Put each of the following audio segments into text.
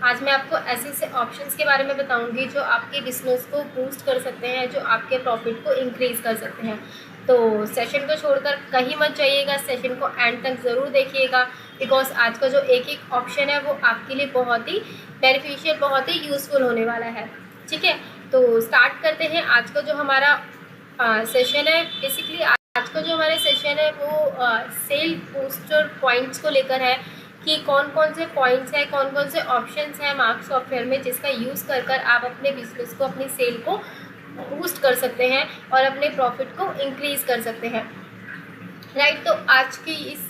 आज मैं आपको ऐसे ऐसे ऑप्शंस के बारे में बताऊंगी जो आपके बिजनेस को बूस्ट कर सकते हैं, जो आपके प्रॉफिट को इंक्रीज़ कर सकते हैं। तो सेशन को छोड़कर कहीं मत जाइएगा, सेशन को एंड तक ज़रूर देखिएगा, बिकॉज आज का जो एक एक ऑप्शन है वो आपके लिए बहुत ही बेनिफिशियल, बहुत ही यूज़फुल होने वाला है। ठीक है, तो स्टार्ट करते हैं आज का जो हमारा सेशन है। बेसिकली आज का जो हमारे सेशन है वो सेल बूस्टर पॉइंट्स को लेकर है कि कौन कौन से पॉइंट्स हैं, कौन कौन से ऑप्शंस हैं मार्क सॉफ्टवेयर में जिसका यूज़ कर कर आप अपने बिजनेस को, अपनी सेल को बूस्ट कर सकते हैं और अपने प्रॉफिट को इंक्रीज़ कर सकते हैं। राइट, तो आज की इस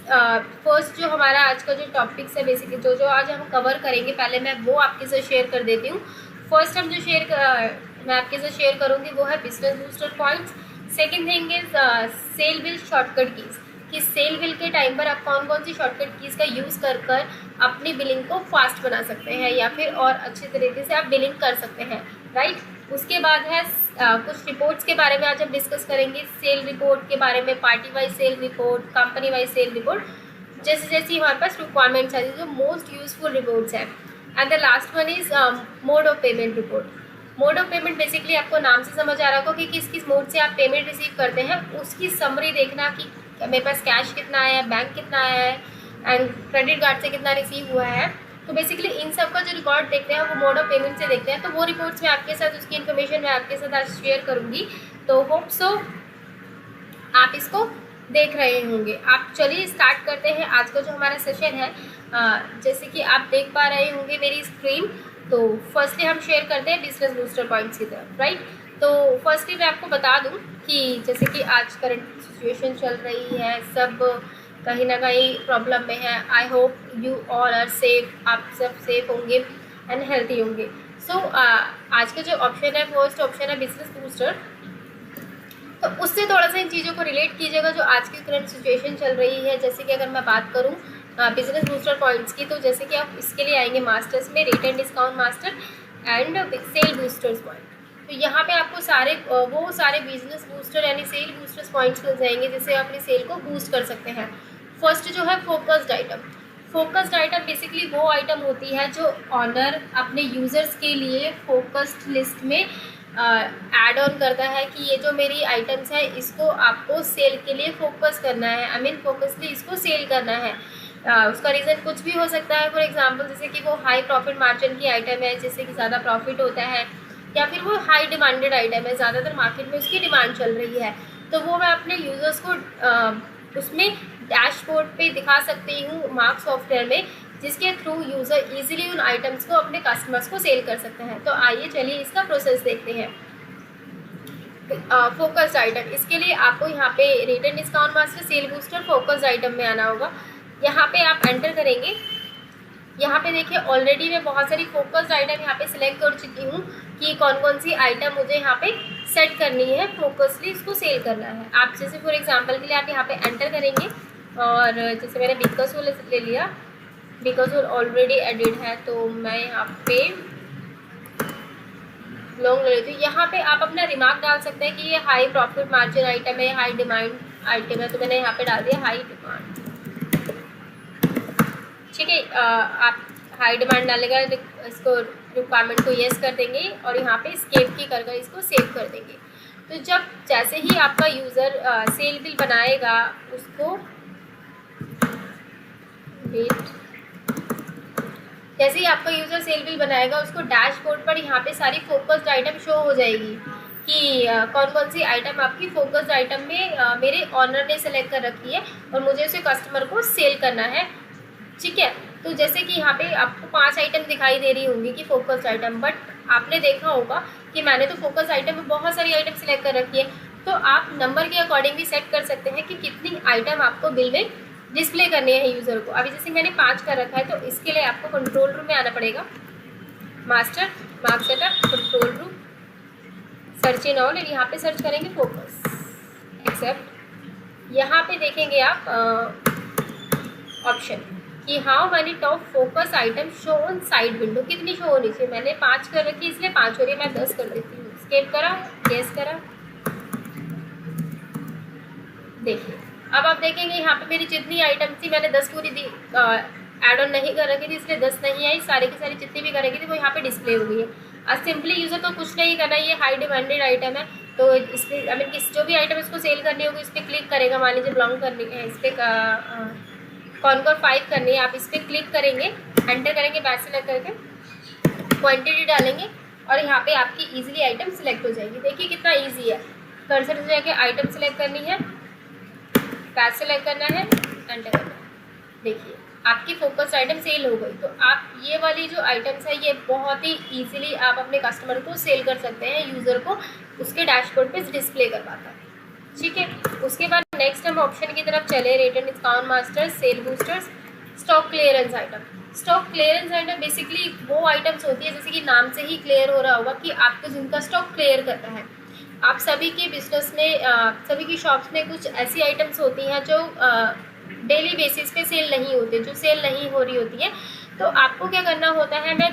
फर्स्ट जो हमारा आज का जो टॉपिक्स है, बेसिकली जो जो आज हम कवर करेंगे, पहले मैं वो आपके साथ शेयर कर देती हूँ। फर्स्ट हम जो मैं आपके साथ शेयर करूँगी वो है business booster points. Second thing is sale bill shortcut keys, कि सेल बिल के टाइम पर आप कौन कौन सी शॉर्टकट कीज़ का यूज़ कर कर अपनी बिलिंग को फास्ट बना सकते हैं या फिर और अच्छे तरीके से आप बिलिंग कर सकते हैं। राइट, उसके बाद है कुछ रिपोर्ट्स के बारे में आज हम डिस्कस करेंगे, सेल रिपोर्ट के बारे में, party wise sale report, company wise sale report, जैसे जैसे हमारे पास रिक्वायरमेंट्स है जो मोस्ट यूजफुल रिपोर्ट्स हैं। And the last one is mode of payment report. Mode of payment basically आपको नाम से समझ आ रहा होगा कि किस किस मोड से आप पेमेंट रिसीव करते हैं, उसकी समरी देखना कि मेरे पास कैश कितना आया है, बैंक कितना आया है एंड क्रेडिट कार्ड से कितना रिसीव हुआ है। तो बेसिकली इन सब का जो रिकॉर्ड देखते हैं वो मोड ऑफ पेमेंट से देखते हैं। तो वो रिपोर्ट्स मैं आपके साथ, उसकी इन्फॉर्मेशन मैं आपके साथ आज शेयर करूँगी। तो होप सो आप इसको देख रहे होंगे। आप चलिए स्टार्ट करते हैं आज का जो हमारा सेशन है। जैसे कि आप देख पा रहे होंगे मेरी स्क्रीन, तो फर्स्टली हम शेयर करते हैं बिजनेस बूस्टर पॉइंट्स की तरफ। राइट, तो फर्स्टली मैं आपको बता दूं कि जैसे कि आज करंट सिचुएशन चल रही है, सब कहीं ना कहीं प्रॉब्लम में है। I hope you all are safe, आप सब सेफ होंगे एंड हेल्थी होंगे। सो आज का जो ऑप्शन है, फर्स्ट ऑप्शन है बिजनेस बूस्टर। तो उससे थोड़ा सा इन चीज़ों को रिलेट कीजिएगा जो आज की करंट सिचुएशन चल रही है। जैसे कि अगर मैं बात करूँ बिजनेस बूस्टर पॉइंट्स की, तो जैसे कि आप इसके लिए आएंगे मास्टर्स में, rate and discount master and sale boosters point. तो यहाँ पे आपको वो सारे बिजनेस बूस्टर यानी सेल बूस्टर्स पॉइंट्स मिल जाएंगे जिससे आप अपनी सेल को बूस्ट कर सकते हैं। फर्स्ट जो है focused item. Focused item basically वो आइटम होती है जो ऑनर अपने यूज़र्स के लिए फोकस्ड लिस्ट में ऐड ऑन करता है कि ये जो मेरी आइटम्स है इसको आपको सेल के लिए फोकस करना है, आई मीन फोकसली इसको सेल करना है। उसका रीज़न कुछ भी हो सकता है। फॉर एग्जांपल जैसे कि वो हाई प्रॉफिट मार्जिन की आइटम है जिससे कि ज़्यादा प्रॉफिट होता है, या फिर वो हाई डिमांडेड आइटम है, ज़्यादातर मार्केट में उसकी डिमांड चल रही है। तो वो मैं अपने यूज़र्स को उसमें डैशबोर्ड पे दिखा सकती हूँ मार्क सॉफ्टवेयर में, जिसके थ्रू यूज़र इजीली उन आइटम्स को अपने कस्टमर्स को सेल कर सकते हैं। तो आइए चलिए इसका प्रोसेस देखते हैं। फोकस्ड आइटम, इसके लिए आपको यहाँ पे rate and discount master, sale booster, focused item में आना होगा। यहाँ पे आप एंटर करेंगे। यहाँ पे देखिए ऑलरेडी मैं बहुत सारी फोकस्ड आइटम यहाँ पे सिलेक्ट कर चुकी हूँ कि कौन कौन सी आइटम मुझे यहाँ पे सेट करनी है, फोकसली इसको सेल करना है। आप जैसे फॉर एग्जांपल के लिए आप यहाँ पे एंटर करेंगे और जैसे मैंने बिकॉज़फुल ले लिया, बिकॉज़फुल ऑलरेडी एडिड है, तो मैं यहाँ पे लॉन्ग ले लेती हूँ। यहाँ पे आप अपना रिमार्क डाल सकते हैं कि ये हाई प्रॉफिट मार्जिन आइटम है, हाई डिमांड आइटम है, तो मैंने यहाँ पे डाल दिया हाई डिमांड। ठीक है, आप हाई डिमांड डालेगा, इसको रिक्वायरमेंट को येस कर देंगे और यहाँ पे स्केप की कर इसको सेव कर देंगे। तो जब जैसे ही आपका यूज़र सेल बिल बनाएगा उसको जैसे ही आपका यूज़र सेल बिल बनाएगा उसको डैशबोर्ड पर यहाँ पे सारी फोकस्ड आइटम शो हो जाएगी कि कौन कौन सी आइटम आपकी फोकस्ड आइटम में मेरे ऑनर ने सेलेक्ट कर रखी है और मुझे उसे कस्टमर को सेल करना है। ठीक है, तो जैसे कि यहाँ पे आपको 5 आइटम दिखाई दे रही होंगी कि फोकस्ड आइटम, बट आपने देखा होगा कि मैंने तो फोकस्ड आइटम में बहुत सारी आइटम सेलेक्ट कर रखी है। तो आप नंबर के अकॉर्डिंग भी सेट कर सकते हैं कि कितनी आइटम आपको बिल में डिस्प्ले करनी है यूज़र को। अभी जैसे मैंने 5 कर रखा है, तो इसके लिए आपको कंट्रोल रूम में आना पड़ेगा। Master, mark setup, control room, search in all, यहाँ पे सर्च करेंगे फोकस, एक्सेप्ट। यहाँ पे देखेंगे आप ऑप्शन कि how many top focus item show on side window, कितनी शो होनी चाहिए। मैंने 5 कर रखी है इसलिए 5 हो रही है, मैं 10 कर देती हूँ। स्केप करा, येस करा, देखिए अब आप देखेंगे यहाँ पे मेरी जितनी आइटम थी मैंने 10 पूरी ऐड ऑन नहीं कर रखी थी इसलिए 10 नहीं आई, सारी की सारी जितनी भी कर रखी थी वो यहाँ पे डिस्प्ले हो गई है। अब सिंपली यूज़र को कुछ नहीं करना, ये हाई डिमांडेड आइटम है तो इस पर आई मीन किस जो भी आइटम इसको सेल करनी होगी इस पर क्लिक करेगा। मान लीजिए बिलोंग करनी है, इस पर कॉनकोर 5 करनी है, आप इस पर क्लिक करेंगे, एंटर करेंगे बैच सेलेक्ट करके, क्वांटिटी डालेंगे और यहाँ पे आपकी इजीली आइटम सिलेक्ट हो जाएगी। देखिए कितना इजी है, कर्सर से जाके आइटम सेलेक्ट करनी है, बैच सेलेक्ट करना है, एंटर करना है। देखिए आपकी फोकस आइटम सेल हो गई। तो आप ये वाली जो आइटम्स है ये बहुत ही इजीली आप अपने कस्टमर को सेल कर सकते हैं, यूज़र को उसके डैशबोर्ड पे डिस्प्ले करवाता है। ठीक है, उसके बाद नेक्स्ट हम ऑप्शन की तरफ चले, return discount masters, sale boosters, stock clearance item. Stock clearance item basically वो आइटम्स होती है जैसे कि नाम से ही क्लियर हो रहा होगा कि आपको जिनका स्टॉक क्लियर करना है। आप सभी के बिजनेस में सभी की शॉप्स में कुछ ऐसी आइटम्स होती हैं जो डेली बेसिस पे सेल नहीं होती, जो सेल नहीं हो रही होती है। तो आपको क्या करना होता है, मैं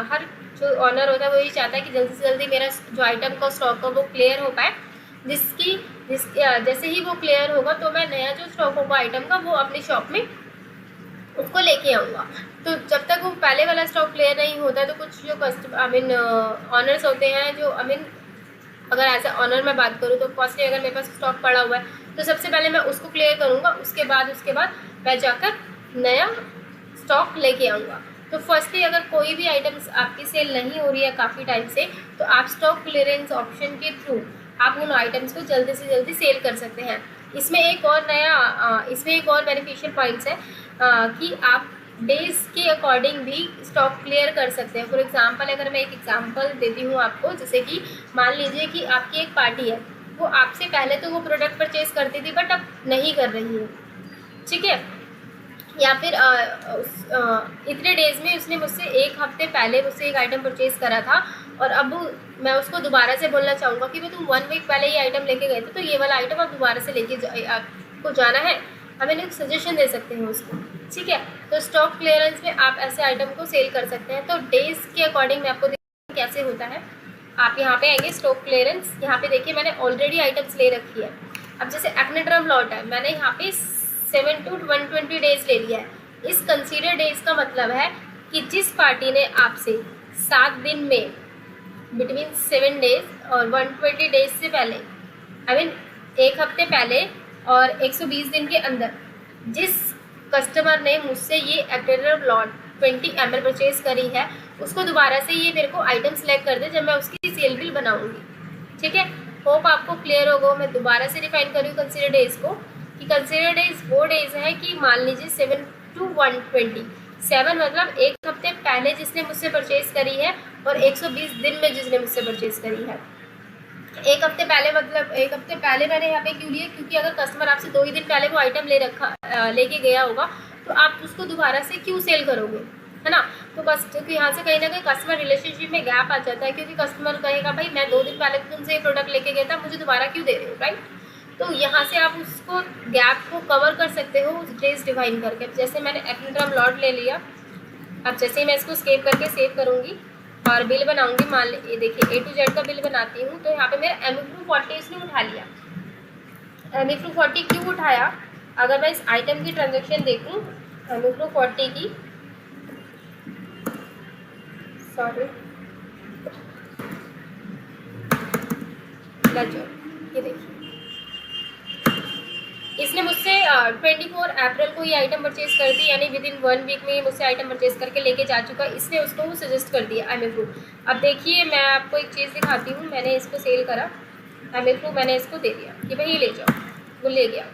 हर जो ऑनर होता है वो ये चाहता है कि जल्दी से जल्दी मेरा जो आइटम का स्टॉक हो वो क्लियर हो पाए, जैसे ही वो क्लियर होगा तो मैं नया जो स्टॉक होगा आइटम का वो अपनी शॉप में उसको लेके आऊँगा। तो जब तक वो पहले वाला स्टॉक क्लियर नहीं होता है तो कुछ जो कस्टमर ऑनर्स होते हैं जो अगर एज ए ऑनर मैं बात करूँ तो फर्स्टली अगर मेरे पास स्टॉक पड़ा हुआ है तो सबसे पहले मैं उसको क्लियर करूँगा, उसके बाद मैं जाकर नया स्टॉक लेके आऊँगा। तो फर्स्टली अगर कोई भी आइटम्स आपकी सेल नहीं हो रही है काफ़ी टाइम से तो आप स्टॉक क्लियरेंस ऑप्शन के थ्रू आप उन आइटम्स को जल्दी से जल्दी सेल कर सकते हैं। इसमें एक और बेनिफिशियल पॉइंट्स है कि आप डेज के अकॉर्डिंग भी स्टॉक क्लियर कर सकते हैं। फॉर एग्जांपल अगर मैं एक एग्जांपल देती हूँ आपको, जैसे कि मान लीजिए कि आपकी एक पार्टी है, वो आपसे पहले तो वो प्रोडक्ट परचेज करती थी बट अब नहीं कर रही है, ठीक है, या फिर इतने डेज में उसने मुझसे एक हफ्ते पहले मुझसे एक आइटम परचेज करा था और अब मैं उसको दोबारा से बोलना चाहूँगा कि भाई तुम 1 वीक पहले ये आइटम लेके गए थे तो ये वाला आइटम आप दोबारा से लेके आपको जाना है, हमें एक सजेशन दे सकते हैं उसको। ठीक है, तो स्टॉक क्लियरेंस में आप ऐसे आइटम को सेल कर सकते हैं। तो डेज के अकॉर्डिंग मैं आपको देखिए कैसे होता है। आप यहाँ पे आएंगे स्टॉक क्लियरेंस, यहाँ पे देखिए मैंने ऑलरेडी आइटम्स ले रखी है। अब जैसे एक्नेड्रम लॉट है, मैंने यहाँ पे 7 to 120 डेज ले लिया है। इस कंसीडर डेज का मतलब है कि जिस पार्टी ने आपसे 7 दिन में बिटवीन 7 डेज और 120 डेज से पहले आई मीन एक हफ्ते पहले और 120 दिन के अंदर जिस कस्टमर ने मुझसे ये एक्नेड्रम लॉट 20 ml परचेज करी है उसको दोबारा से ये मेरे को आइटम सेलेक्ट कर दे जब मैं उसकी सेल बिल बनाऊंगी। ठीक है, होप आपको क्लियर होगा। मैं दोबारा से डिफाइन करूँ कंसीडर डेज को कि कंसीडर डेज वो डेज है कि मान लीजिए 7 to 120, 7 मतलब एक हफ्ते पहले जिसने मुझसे परचेज करी है और 120 दिन में जिसने मुझसे परचेज करी है। एक हफ्ते पहले मतलब एक हफ्ते पहले मैंने यहाँ पे क्यों लिया, क्योंकि अगर कस्टमर आपसे 2 ही दिन पहले वो आइटम लेके गया होगा तो आप उसको दोबारा से क्यों सेल करोगे, है ना। तो बस क्योंकि यहाँ से कहीं ना कहीं कस्टमर रिलेशनशिप में गैप आ जाता है, क्योंकि कस्टमर कहेगा भाई मैं 2 दिन पहले तुमसे ये प्रोडक्ट लेके गया था, मुझे दोबारा क्यों दे रहे हो, राइट। तो यहाँ से आप उसको गैप को कवर कर सकते हो उस डेज डिफाइन करके। जैसे मैंने एक्नेड्रम लॉट ले लिया, अब जैसे ही मैं इसको स्केप करके सेव करूँगी और बिल बनाऊंगी, मान लीजिए देखिए A to Z का बिल बनाती हूँ तो यहाँ पे मेरा MEFLU 40 इसने उठा लिया। MEFLU 40 क्यों उठाया, अगर मैं इस आइटम की ट्रांजेक्शन देखूँ MEFLU 40 की, सॉरी ये देखिए इसने मुझसे 24 अप्रैल को ये आइटम परचेज कर दी, यानी विद इन 1 वीक में ये मुझसे आइटम परचेज करके लेके जा चुका। इसने उसको वो सजेस्ट कर दिया MEFLU। अब देखिए मैं आपको एक चीज़ दिखाती हूँ, मैंने इसको सेल करा MEFLU, मैंने इसको दे दिया कि भाई ये ले जाओ, वो ले गया।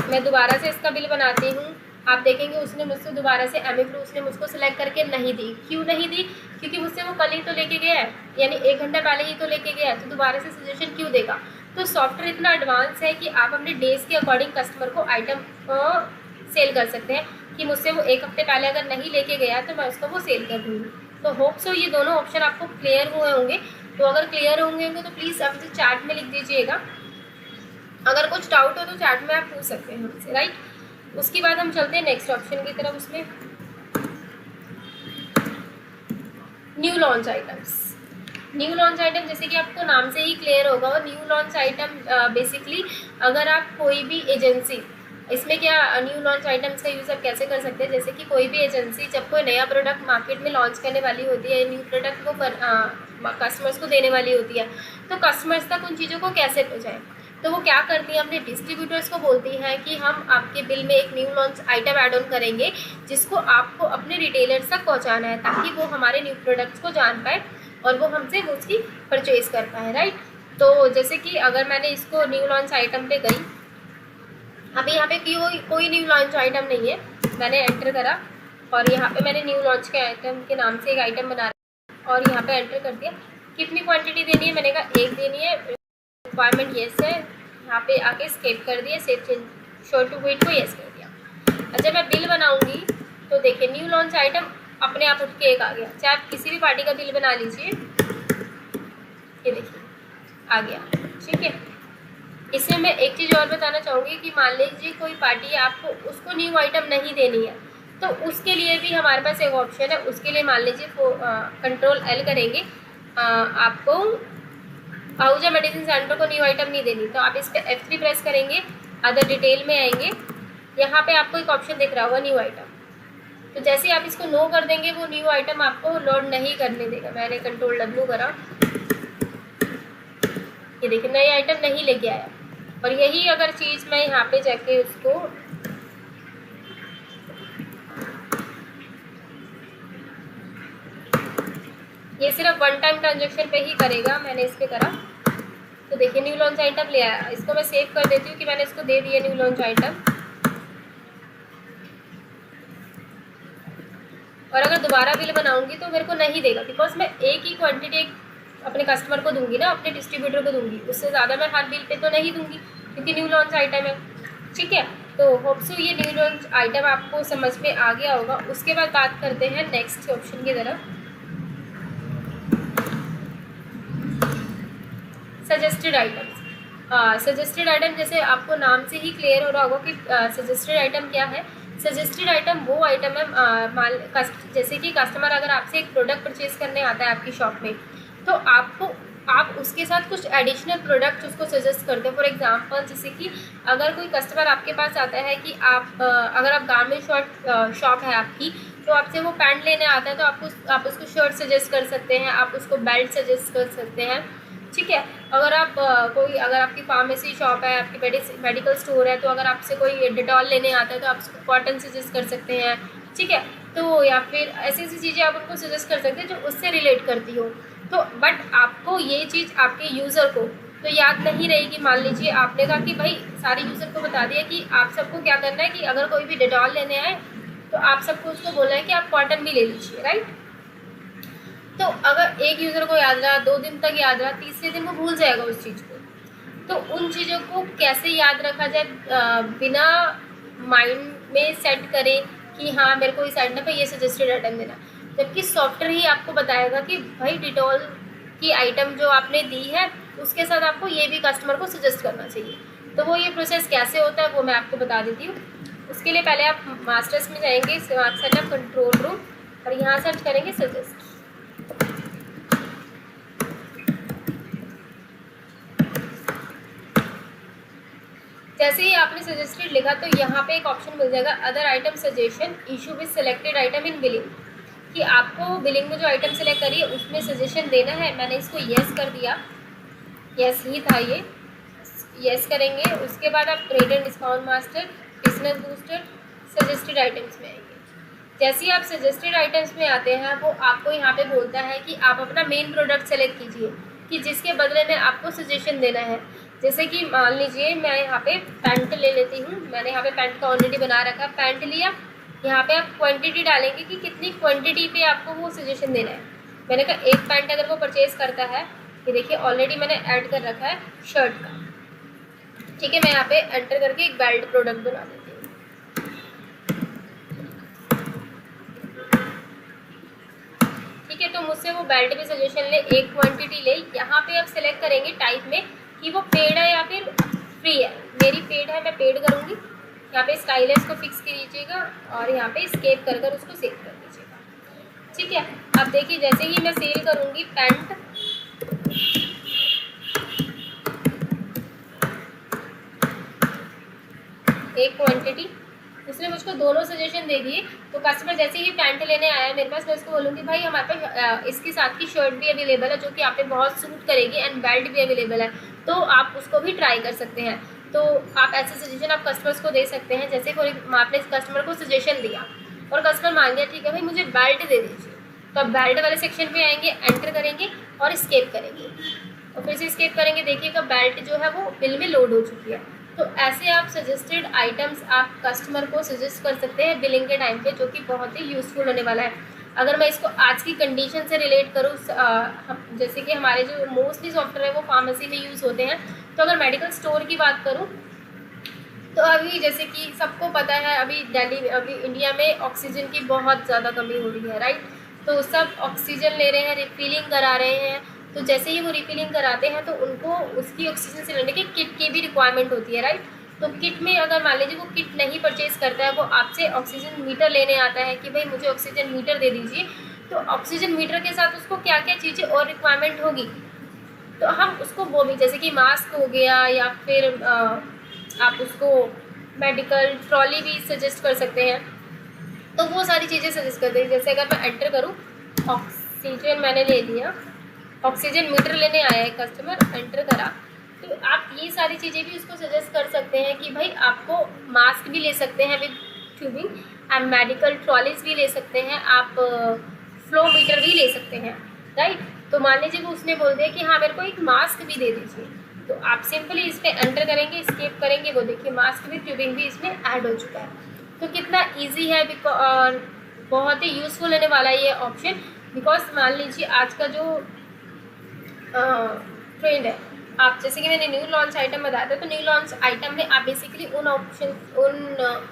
मैं दोबारा से इसका बिल बनाती हूँ, आप देखेंगे उसने मुझसे दोबारा से MEFLU उसने मुझको सिलेक्ट करके नहीं दी। क्यों नहीं दी, क्योंकि मुझसे वो कल ही तो लेके गया है, यानी 1 घंटा पहले ही तो लेके गया है, तो दोबारा से सजेशन क्यों देगा। तो सॉफ्टवेयर इतना एडवांस है कि आप अपने डेज के अकॉर्डिंग कस्टमर को आइटम सेल कर सकते हैं कि मुझसे वो 1 हफ्ते पहले अगर नहीं लेके गया तो मैं उसको वो सेल कर दूँगी। तो होप सो ये दोनों ऑप्शन आपको क्लियर हुए होंगे। तो अगर क्लियर होंगे तो प्लीज़ आप मुझे चैट में लिख दीजिएगा, अगर कुछ डाउट हो तो चैट में आप पूछ सकते हैं हमसे, राइट। उसके बाद हम चलते हैं नेक्स्ट ऑप्शन की तरफ, उसमें new launch items. New launch item जैसे कि आपको नाम से ही क्लियर होगा, और न्यू लॉन्च आइटम बेसिकली अगर आप कोई भी एजेंसी, इसमें क्या न्यू लॉन्च आइटम्स का यूज़ आप कैसे कर सकते हैं, जैसे कि कोई भी एजेंसी जब कोई नया प्रोडक्ट मार्केट में लॉन्च करने वाली होती है, न्यू प्रोडक्ट को कस्टमर्स को देने वाली होती है, तो कस्टमर्स तक उन चीज़ों को कैसे पहुँचाएं, तो वो क्या करती हैं, अपने डिस्ट्रीब्यूटर्स को बोलती हैं कि हम आपके बिल में एक new launch item add on करेंगे जिसको आपको अपने रिटेलर्स तक पहुंचाना है, ताकि वो हमारे न्यू प्रोडक्ट्स को जान पाए और वो हमसे वो उसकी परचेज कर पाए, राइट। तो जैसे कि अगर मैंने इसको न्यू लॉन्च आइटम पे गई, अभी यहाँ पे कोई न्यू लॉन्च आइटम नहीं है, मैंने एंटर करा और यहाँ पे मैंने न्यू लॉन्च के आइटम के नाम से एक आइटम बना रहा और यहाँ पे एंटर कर दिया। कितनी क्वांटिटी देनी है, मैंने कहा 1 देनी है, रिक्वायरमेंट येस है, यहाँ पे आके स्केप कर दिया, सेव चेंज शो टू वेट को येस कर दिया। अच्छा मैं बिल बनाऊँगी तो देखिए न्यू लॉन्च आइटम अपने आप उठ के एक आ गया, चाहे आप किसी भी पार्टी का बिल बना लीजिए, ये देखिए आ गया, ठीक है। इसमें मैं एक चीज़ और बताना चाहूँगी कि मान लीजिए कोई पार्टी आपको उसको न्यू आइटम नहीं देनी है, तो उसके लिए भी हमारे पास एक ऑप्शन है। उसके लिए मान लीजिए कंट्रोल L करेंगे, आपको आहूजा मेडिसिन सेंटर को न्यू आइटम नहीं देनी, तो आप इस पर F3 प्रेस करेंगे, अदर डिटेल में आएंगे, यहाँ पे आपको एक ऑप्शन दिख रहा होगा न्यू आइटम, तो जैसे ही आप इसको नो कर देंगे वो न्यू आइटम आपको लोड नहीं करने देगा। मैंने कंट्रोल W करा, ये देखिए नया आइटम नहीं लेके आया। और यही अगर चीज़ मैं यहाँ पे जाके उसको ये सिर्फ 1 टाइम ट्रांजेक्शन पे ही करेगा, मैंने इस पे करा तो देखिए न्यू लॉन्च आइटम ले आया। इसको मैं सेव कर देती हूँ कि मैंने इसको दे दिया न्यू लॉन्च आइटम, और अगर दोबारा बिल बनाऊंगी तो मेरे को नहीं देगा, बिकॉज मैं एक ही क्वांटिटी अपने कस्टमर को दूंगी ना, अपने डिस्ट्रीब्यूटर को दूंगी, उससे ज़्यादा मैं हर बिल पे तो नहीं दूंगी क्योंकि न्यू लॉन्च आइटम है, ठीक है। तो होप सो ये न्यू लॉन्च आइटम आपको समझ में आ गया होगा। उसके बाद बात करते हैं नेक्स्ट ऑप्शन की तरफ, सजेस्टेड आइटम्स। सजेस्टेड आइटम जैसे आपको नाम से ही क्लियर हो रहा होगा कि सजेस्टेड आइटम क्या है। सजेस्टेड आइटम वो आइटम है जैसे कि कस्टमर अगर आपसे एक प्रोडक्ट परचेज करने आता है आपकी शॉप में, तो आप उसके साथ कुछ एडिशनल प्रोडक्ट उसको सजेस्ट करते हैं। फॉर एग्जांपल जैसे कि अगर कोई कस्टमर आपके पास आता है कि अगर आप गारमेंट शॉप है आपकी, तो आपसे वो पैंट लेने आता है, तो आप उसको शर्ट सजेस्ट कर सकते हैं, आप उसको बेल्ट सजेस्ट कर सकते हैं, ठीक है। अगर आपकी फार्मेसी शॉप है, आपकी मेडिकल स्टोर है, तो अगर आपसे कोई डिटॉल लेने आता है तो आप उसको कॉटन सजेस्ट कर सकते हैं, ठीक है। तो या फिर ऐसी चीज़ें आप उनको सजेस्ट कर सकते हैं जो उससे रिलेट करती हो। तो बट आपको ये चीज़ आपके यूज़र को तो याद नहीं रहेगी। मान लीजिए आपने कहा कि भाई सारे यूज़र को बता दिया कि आप सबको क्या करना है कि अगर कोई भी डिटॉल लेने आए तो आप सबको उसको बोलना है कि आप कॉटन भी ले लीजिए, राइट। तो अगर एक यूज़र को याद रहा, 2 दिन तक याद रहा, तीसरे दिन वो भूल जाएगा उस चीज़ को। तो उन चीज़ों को कैसे याद रखा जाए बिना माइंड में सेट करें कि हाँ मेरे को इस आइटम पे ये सजेस्टेड आइटम देना, जबकि सॉफ्टवेयर ही आपको बताएगा कि भाई डिटॉल की आइटम जो आपने दी है उसके साथ आपको ये भी कस्टमर को सजेस्ट करना चाहिए। तो वो ये प्रोसेस कैसे होता है वो मैं आपको बता देती हूँ। उसके लिए पहले आप मास्टर्स में जाएंगे, सेटअप कंट्रोल रूम, और यहाँ सर्च करेंगे सजेस्ट। जैसे ही आपने सजेस्टेड लिखा तो यहाँ पे एक ऑप्शन मिल जाएगा other item suggestion issue with selected item in billing, कि आपको बिलिंग में जो आइटम सेलेक्ट करिए उसमें सजेशन देना है। मैंने इसको येस कर दिया, येस ही था ये, येस करेंगे। उसके बाद आप trade and discount master, business booster, suggested items में आएंगे। जैसे ही आप सजेस्टेड आइटम्स में आते हैं वो आपको यहाँ पे बोलता है कि आप अपना मेन प्रोडक्ट सेलेक्ट कीजिए कि जिसके बदले में आपको सजेशन देना है। जैसे कि मान लीजिए मैं यहाँ पे पैंट ले लेती हूँ, मैंने यहाँ पे पैंट का ऑलरेडी बना रखा है, पैंट लिया। यहाँ पे आप क्वांटिटी डालेंगे कि कितनी क्वांटिटी पे आपको वो सजेशन देना है। मैंने कहा एक पैंट अगर वो परचेज़ करता है, ये देखिए ऑलरेडी मैंने ऐड कर रखा है शर्ट का, ठीक है। मैं यहाँ पे एंटर करके एक बेल्ट प्रोडक्ट बना देती हूँ, ठीक है। तो मुझसे वो बेल्ट पे सजेशन ले, एक क्वांटिटी ले। यहाँ पे आप सेलेक्ट करेंगे टाइप में कि वो पेड है या फिर फ्री है। मेरी पेड है, मैं पेड करूँगी। यहाँ पे स्टाइलस को फिक्स कीजिएगा और यहाँ पे स्केप कर कर उसको सेव कर दीजिएगा, ठीक है। अब देखिए जैसे ही मैं सेल करूँगी पैंट, एक क्वांटिटी, उसने मुझको दोनों सजेशन दे दिए। तो कस्टमर जैसे ही पैंट लेने आया मेरे पास, मैं उसको बोलूँगी भाई हमारे पास इसके साथ की शर्ट भी अवेलेबल है जो कि आप पे बहुत सूट करेगी एंड बेल्ट भी अवेलेबल है, तो आप उसको भी ट्राई कर सकते हैं। तो आप ऐसे सजेशन आप कस्टमर्स को दे सकते हैं। जैसे आपने कस्टमर को सजेशन दिया और कस्टमर मान गया ठीक है भाई मुझे बेल्ट दे दीजिए, तो आप बेल्ट वाले सेक्शन पे आएंगे, एंटर करेंगे और स्केप करेंगे और फिर से स्केप करेंगे। देखिएगा बेल्ट जो है वो बिल में लोड हो चुकी है। तो ऐसे आप सजेस्टेड आइटम्स आप कस्टमर को सजेस्ट कर सकते हैं बिलिंग के टाइम पे, जो कि बहुत ही यूज़फुल होने वाला है। अगर मैं इसको आज की कंडीशन से रिलेट करूँ, जैसे कि हमारे जो मोस्टली सॉफ्टवेयर है वो फार्मेसी में यूज़ होते हैं, तो अगर मेडिकल स्टोर की बात करूँ तो अभी जैसे कि सबको पता है अभी इंडिया में ऑक्सीजन की बहुत ज़्यादा कमी हो रही है, राइट। तो सब ऑक्सीजन ले रहे हैं, रिफिलिंग करा रहे हैं। तो जैसे ही वो रिफिलिंग कराते हैं तो उनको उसकी ऑक्सीजन सिलेंडर की किट की भी रिक्वायरमेंट होती है, राइट। तो किट में अगर मान लीजिए वो किट नहीं परचेज करता है, वो आपसे ऑक्सीजन मीटर लेने आता है कि भाई मुझे ऑक्सीजन मीटर दे दीजिए, तो ऑक्सीजन मीटर के साथ उसको क्या क्या चीज़ें और रिक्वायरमेंट होगी, तो हम उसको वो भी जैसे कि मास्क हो गया या फिर आप उसको मेडिकल ट्रॉली भी सजेस्ट कर सकते हैं। तो वो सारी चीज़ें सजेस्ट करते हैं। जैसे अगर मैं एंटर करूँ, ऑक्सीजन मैंने ले लिया, ऑक्सीजन मीटर लेने आया है कस्टमर, एंटर करा, तो आप ये सारी चीज़ें भी उसको सजेस्ट कर सकते हैं कि भाई आपको मास्क भी ले सकते हैं विद ट्यूबिंग, आप मेडिकल ट्रॉलीज भी ले सकते हैं, आप फ्लो मीटर भी ले सकते हैं, राइट। तो मान लीजिए वो उसने बोल दिया कि हाँ मेरे को एक मास्क भी दे दीजिए, तो आप सिंपली इस पर एंटर करेंगे, स्केप करेंगे, वो देखिए मास्क भी ट्यूबिंग भी इसमें ऐड हो चुका है। तो कितना ईजी है और बहुत ही यूज़फुल होने वाला है ये ऑप्शन। बिकॉज मान लीजिए आज का जो ट्रेंड है, आप जैसे कि मैंने न्यू लॉन्च आइटम बताया था, तो न्यू लॉन्च आइटम में आप बेसिकली उन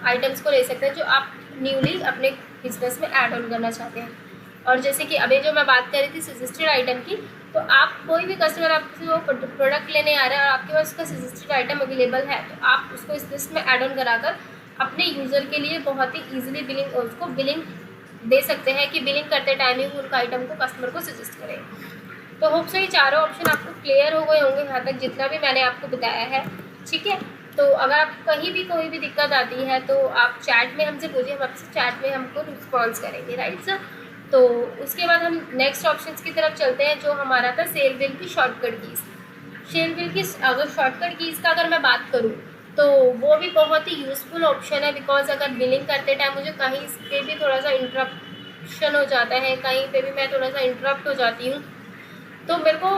आइटम्स को ले सकते हैं जो आप न्यूली अपने बिजनेस में ऐड ऑन करना चाहते हैं। और जैसे कि अभी जो मैं बात कर रही थी सजेस्टेड आइटम की, तो आप कोई भी कस्टमर आपसे वो प्रोडक्ट लेने आ रहा है और आपके पास उसका सजेस्टेड आइटम अवेलेबल है, तो आप उसको इस लिस्ट में ऐड ऑन कराकर अपने यूज़र के लिए बहुत ही ईजिली बिलिंग दे सकते हैं कि बिलिंग करते टाइम ही उनका आइटम को कस्टमर को सजेस्ट करें। तो होप सो ये चारों ऑप्शन आपको क्लियर हो गए होंगे यहाँ तक जितना भी मैंने आपको बताया है, ठीक है। तो अगर आपको कहीं भी कोई भी दिक्कत आती है तो आप चैट में हमसे पूछिए, हम आपसे चैट में हमको रिस्पॉन्स करेंगे, राइट सर। तो उसके बाद हम नेक्स्ट ऑप्शंस की तरफ चलते हैं जो हमारा था सेल बिल की शॉर्टकट कीज़। सेल बिल की अगर शॉर्टकट कीज़ का अगर मैं बात करूँ तो वो भी बहुत ही यूज़फुल ऑप्शन है। बिकॉज अगर बिलिंग करते टाइम मुझे कहीं पे भी थोड़ा सा इंटरप्शन हो जाता है, कहीं पे भी मैं थोड़ा सा इंटरप्ट हो जाती हूँ, तो मेरे को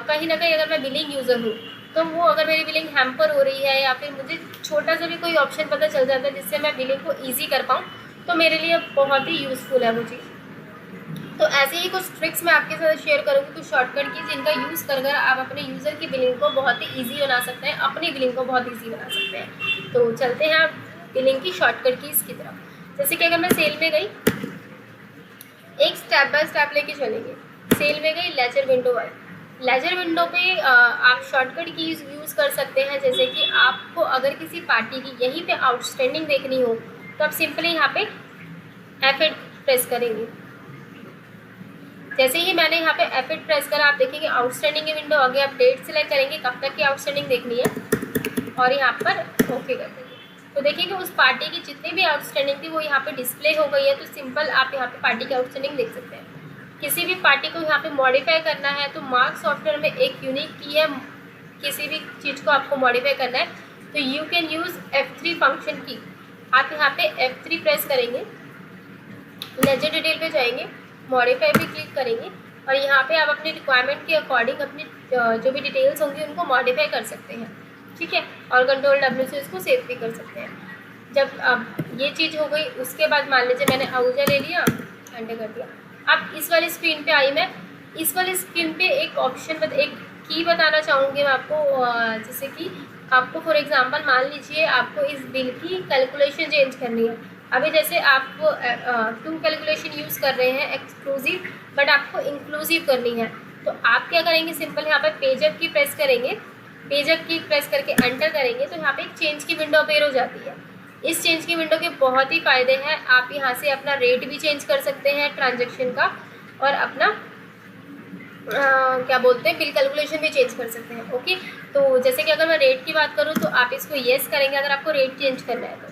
कहीं ना कहीं अगर मैं बिलिंग यूज़र हूँ तो वो अगर मेरी बिलिंग हैम्पर हो रही है या फिर मुझे छोटा सा भी कोई ऑप्शन पता चल जाता है जिससे मैं बिलिंग को ईजी कर पाऊँ, तो मेरे लिए बहुत ही यूज़फुल है वो चीज़। तो ऐसे ही कुछ ट्रिक्स मैं आपके साथ शेयर करूँगी, कुछ शॉर्टकट की जिनका यूज़ कर आप अपने यूज़र की बिलिंग को बहुत ही ईजी बना सकते हैं, अपनी बिलिंग को बहुत ईजी बना सकते हैं। तो चलते हैं बिलिंग की शॉर्टकट कीज़ की तरफ। जैसे कि अगर मैं सेल में गई, एक स्टेप बाय स्टेप लेके चलेंगे। सेल में गई, लेजर विंडो आई, लेजर विंडो पे आप शॉर्टकट कीज़ यूज़ कर सकते हैं। जैसे कि आपको अगर किसी पार्टी की यहीं पे आउटस्टैंडिंग देखनी हो तो आप सिंपली यहाँ पे F8 प्रेस करेंगे। जैसे ही मैंने यहाँ पे F8 प्रेस करा, आप देखेंगे आउटस्टैंडिंग की विंडो आ गई। आप डेट सेलेक्ट करेंगे कब तक की आउटस्टैंडिंग देखनी है और यहाँ पर ओके कर देंगे। तो देखिए उस पार्टी की जितनी भी आउटस्टैंडिंग थी वो यहाँ पे डिस्प्ले हो गई है। तो सिंपल आप यहाँ पे पार्टी की आउटस्टैंडिंग देख सकते हैं। किसी भी पार्टी को यहाँ पे मॉडिफाई करना है तो मार्क सॉफ्टवेयर में एक यूनिक की है, किसी भी चीज़ को आपको मॉडिफाई करना है तो you can use F3 function की। आप यहाँ पे F3 प्रेस करेंगे, लेजर डिटेल पे जाएंगे, मॉडिफाई पे क्लिक करेंगे और यहाँ पे आप अपनी रिक्वायरमेंट के अकॉर्डिंग अपनी जो भी डिटेल्स होंगी उनको मॉडिफाई कर सकते हैं, ठीक है। और कंट्रोल W से इसको सेव भी कर सकते हैं। जब अब ये चीज़ हो गई, उसके बाद मान लीजिए मैंने आहूजा ले लिया, एंटर कर दिया। अब इस वाली स्क्रीन पे आई मैं, इस वाली स्क्रीन पे एक ऑप्शन एक की बताना चाहूँगी मैं आपको। जैसे कि आपको फॉर एग्जांपल मान लीजिए आपको इस बिल की कैलकुलेशन चेंज करनी है। अभी जैसे आप 2 कैलकुलेशन यूज़ कर रहे हैं एक्सक्लूसिव, बट आपको इंक्लूसिव करनी है, तो आप क्या करेंगे, सिंपल यहाँ पर पेजअप की प्रेस करेंगे, पेजअप की प्रेस करके एंटर करेंगे तो यहाँ पे एक चेंज की विंडो अपेयर हो जाती है। इस चेंज की विंडो के बहुत ही फ़ायदे हैं। आप यहाँ से अपना रेट भी चेंज कर सकते हैं ट्रांजैक्शन का और अपना क्या बोलते हैं बिल कैलकुलेशन भी चेंज कर सकते हैं, ओके। तो जैसे कि अगर मैं रेट की बात करूँ तो आप इसको येस करेंगे अगर आपको रेट चेंज करना है तो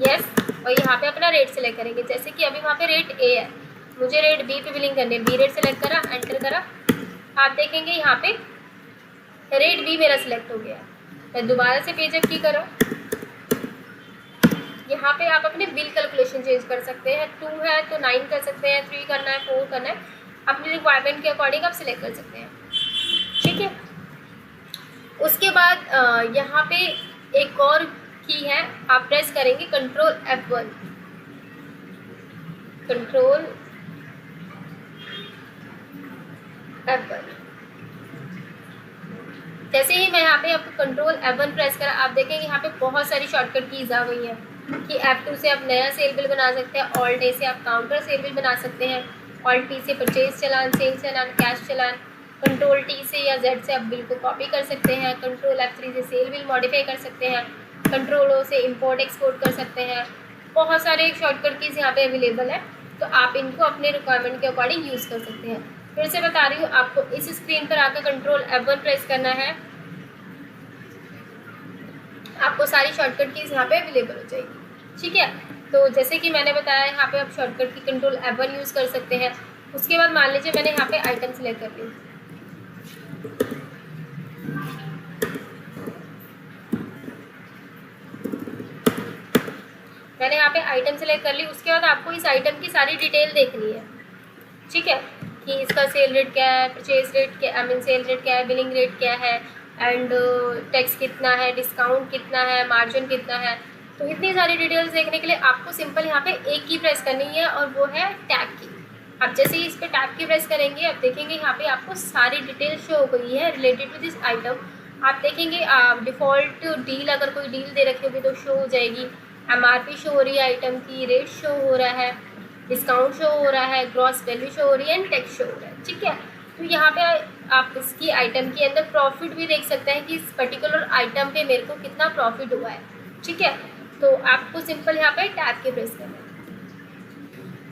येस, और यहाँ पे अपना रेट सेलेक्ट करेंगे। जैसे कि अभी वहाँ पे रेट ए है, मुझे रेट बी पे बिलिंग करनी है, बी रेट सेलेक्ट करा, एंटर करा, आप देखेंगे यहाँ पे रेट बी मेरा सिलेक्ट हो गया। मैं दोबारा से पेज अप की करो, यहाँ पे आप अपने बिल कैलकुलेशन चेंज कर सकते हैं, 2 है तो 9 कर सकते हैं, 3 करना है, 4 करना है, अपनी रिक्वायरमेंट के अकॉर्डिंग आप सिलेक्ट कर सकते हैं। ठीक है, उसके बाद यहाँ पे एक और की है, आप प्रेस करेंगे कंट्रोल F1, कंट्रोल F1। जैसे ही मैं यहाँ पे आपको कंट्रोल F1 प्रेस करा, आप देखेंगे यहाँ पे बहुत सारी शॉर्टकट कीज आ गई हैं कि F2 से आप नया सेल बिल बना सकते हैं, ऑल्ट ए से आप काउंटर सेल बिल बना सकते हैं, ऑल्ट टी से परचेज चलान, सेल चलान, कैश चलान, कंट्रोल टी से या जेड से आप बिल को कॉपी कर सकते हैं, कंट्रोल F3 से सेल बिल मॉडिफाई कर सकते हैं, कंट्रोल ओ से इंपोर्ट एक्सपोर्ट कर सकते हैं। बहुत सारे शॉर्टकट कीज यहाँ पे अवेलेबल है, तो आप इनको अपने रिक्वायरमेंट के अकॉर्डिंग यूज़ कर सकते हैं। फिर से बता रही हूँ, आपको इस स्क्रीन पर आकर कंट्रोल F1 प्रेस करना है, आपको सारी शॉर्टकट कीज यहाँ पे अवेलेबल हो जाएगी। ठीक है, तो जैसे कि मैंने बताया यहाँ पे आप शॉर्टकट की कंट्रोल F1 यूज़ कर सकते हैं। उसके बाद मान लीजिए मैंने यहाँ पे आइटम सेलेक्ट कर ली, मैंने यहाँ पे आइटम सेलेक्ट कर ली। उसके बाद आपको इस आइटम की सारी डिटेल देखनी है। ठीक है, कि इसका सेल रेट क्या है, परचेज रेट क्या, आई मीन सेल रेट क्या है, बिलिंग रेट क्या है, एंड टैक्स कितना है, डिस्काउंट कितना है, मार्जिन कितना है। तो इतनी सारी डिटेल्स देखने के लिए आपको सिंपल यहाँ पे एक की प्रेस करनी है, और वो है टैब की। आप जैसे ही इस पर टैब की प्रेस करेंगे, आप देखेंगे यहाँ पे आपको सारी डिटेल शो हो गई है रिलेटेड टू दिस आइटम। आप देखेंगे डिफ़ॉल्ट डील, अगर कोई डील दे रखी होगी तो शो हो जाएगी, MRP शो हो रही है आइटम की, रेट शो हो रहा है, डिस्काउंट शो हो रहा है, ग्रॉस वैल्यू शो हो रही है, एंड टैक्स शो हो रहा है। ठीक है, तो यहाँ पे आप इसकी आइटम के अंदर प्रॉफिट भी देख सकते हैं कि इस पर्टिकुलर आइटम पे मेरे को कितना प्रॉफिट हुआ है। ठीक है, तो आपको सिंपल यहाँ पे टैब के प्रेस करना है।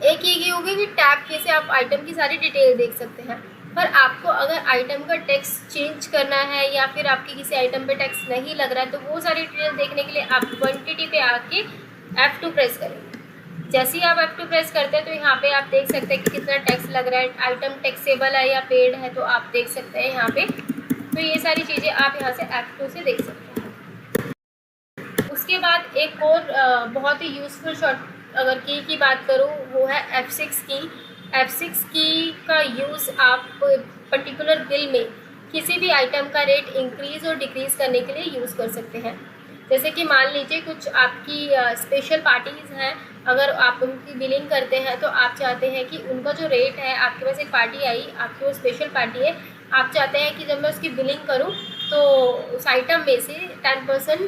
एक ये होगी कि टैब के से आप आइटम की सारी डिटेल देख सकते हैं, पर आपको अगर आइटम का टैक्स चेंज करना है या फिर आपकी किसी आइटम पे टैक्स नहीं लग रहा है, तो वो सारी डिटेल देखने के लिए आप क्वांटिटी पे आके F2 प्रेस करेंगे। जैसे ही आप F2 प्रेस करते हैं तो यहाँ पे आप देख सकते हैं कि कितना टैक्स लग रहा है, आइटम टैक्सेबल है या पेड है, तो आप देख सकते हैं यहाँ पे। तो ये सारी चीज़ें आप यहाँ से F2 से देख सकते हैं। उसके बाद एक और बहुत ही यूज़फुल शॉर्ट अगर की बात करूँ, वो है F6 की। F6 की का यूज़ आप पर्टिकुलर बिल में किसी भी आइटम का रेट इंक्रीज़ और डिक्रीज़ करने के लिए यूज़ कर सकते हैं। जैसे कि मान लीजिए कुछ आपकी स्पेशल पार्टीज़ हैं, अगर आप उनकी बिलिंग करते हैं तो आप चाहते हैं कि उनका जो रेट है, आपके पास एक पार्टी आई, आपकी वो स्पेशल पार्टी है, आप चाहते हैं कि जब मैं उसकी बिलिंग करूं तो उस आइटम में से 10%